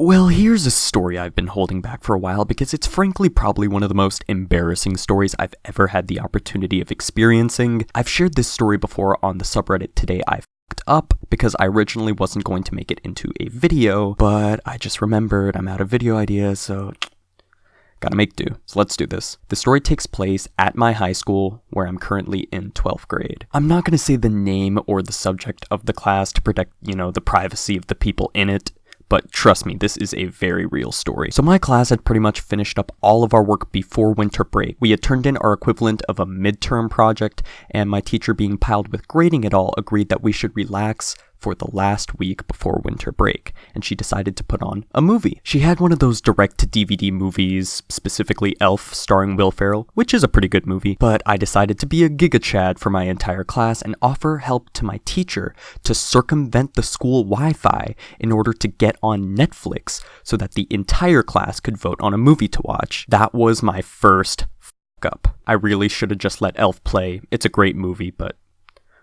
Well, here's a story I've been holding back for a while because it's frankly probably one of the most embarrassing stories I've ever had the opportunity of experiencing. I've shared this story before on the subreddit Today I Fucked Up because I originally wasn't going to make it into a video, but I just remembered I'm out of video ideas, so gotta make do. So let's do this. The story takes place at my high school, where I'm currently in 12th grade. I'm not gonna say the name or the subject of the class to protect, the privacy of the people in it. But trust me, this is a very real story. So my class had pretty much finished up all of our work before winter break. We had turned in our equivalent of a midterm project, and my teacher, being piled with grading it all, agreed that we should relax for the last week before winter break, and she decided to put on a movie. She had one of those direct-to-DVD movies, specifically Elf, starring Will Ferrell, which is a pretty good movie, but I decided to be a giga-chad for my entire class and offer help to my teacher to circumvent the school Wi-Fi in order to get on Netflix so that the entire class could vote on a movie to watch. That was my first fuck-up. I really should have just let Elf play. It's a great movie, but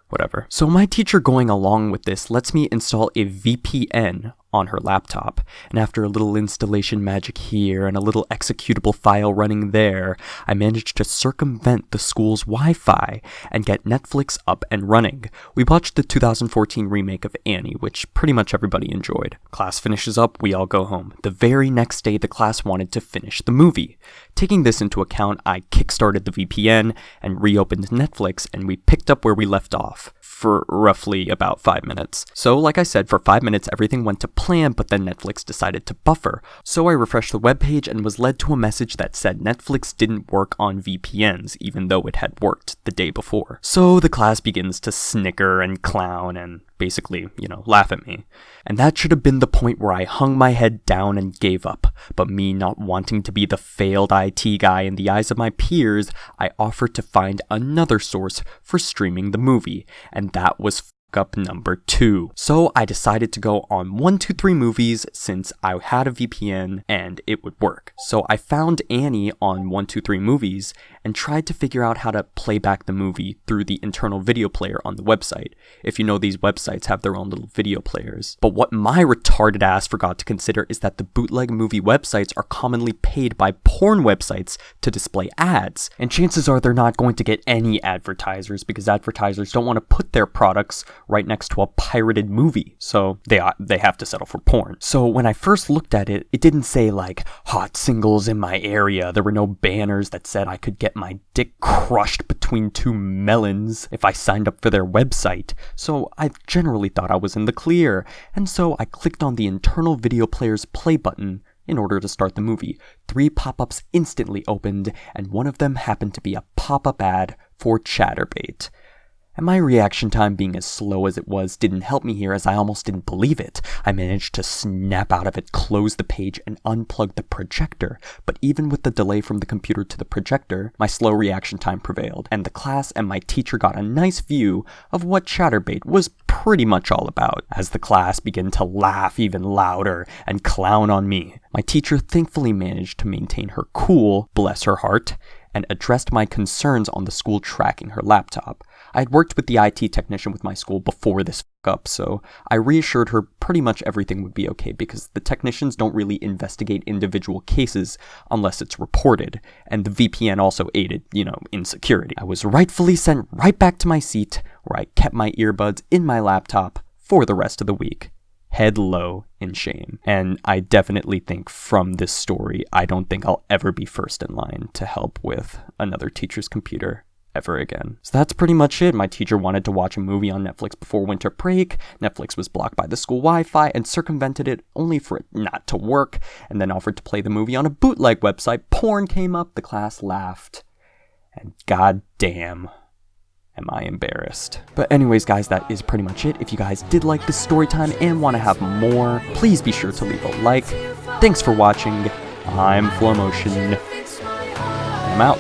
whatever. So my teacher, going along with this, lets me install a VPN on her laptop, and after a little installation magic here and a little executable file running there, I managed to circumvent the school's Wi-Fi and get Netflix up and running. We watched the 2014 remake of Annie, which pretty much everybody enjoyed. Class finishes up, we all go home. The very next day, the class wanted to finish the movie. Taking this into account, I kickstarted the VPN and reopened Netflix, and we picked up where we left off for roughly about 5 minutes. So like I said, for 5 minutes everything went to plan, but then Netflix decided to buffer. So I refreshed the webpage and was led to a message that said Netflix didn't work on VPNs, even though it had worked the day before. So the class begins to snicker and clown and basically, laugh at me. And that should have been the point where I hung my head down and gave up. But me not wanting to be the failed IT guy in the eyes of my peers, I offered to find another source for streaming the movie, and that was up number 2. So I decided to go on 123 Movies since I had a VPN and it would work. So I found Annie on 123 Movies and tried to figure out how to play back the movie through the internal video player on the website. If you know, these websites have their own little video players. But what my retarded ass forgot to consider is that the bootleg movie websites are commonly paid by porn websites to display ads. And chances are they're not going to get any advertisers because advertisers don't want to put their products right next to a pirated movie, so they have to settle for porn. So when I first looked at it, it didn't say like hot singles in my area. There were no banners that said I could get my dick crushed between 2 melons if I signed up for their website. So I generally thought I was in the clear, and so I clicked on the internal video player's play button in order to start the movie. 3 pop-ups instantly opened, and one of them happened to be a pop-up ad for Chatterbait. And my reaction time being as slow as it was didn't help me here, as I almost didn't believe it. I managed to snap out of it, close the page, and unplug the projector. But even with the delay from the computer to the projector, my slow reaction time prevailed, and the class and my teacher got a nice view of what Chatterbait was pretty much all about, as the class began to laugh even louder and clown on me. My teacher thankfully managed to maintain her cool, bless her heart, and addressed my concerns on the school tracking her laptop. I had worked with the IT technician with my school before this up, so I reassured her pretty much everything would be okay because the technicians don't really investigate individual cases unless it's reported, and the VPN also aided, in security. I was rightfully sent right back to my seat, where I kept my earbuds in my laptop for the rest of the week. Head low in shame. And I definitely think from this story, I don't think I'll ever be first in line to help with another teacher's computer ever again. So that's pretty much it. My teacher wanted to watch a movie on Netflix before winter break. Netflix was blocked by the school Wi-Fi and circumvented it only for it not to work, and then offered to play the movie on a bootleg website. P0rn came up, the class laughed, and goddamn, am I embarrassed. But anyways, guys, that is pretty much it. If you guys did like this story time and want to have more, please be sure to leave a like. Thanks for watching. I'm Flowmotion, and I'm out.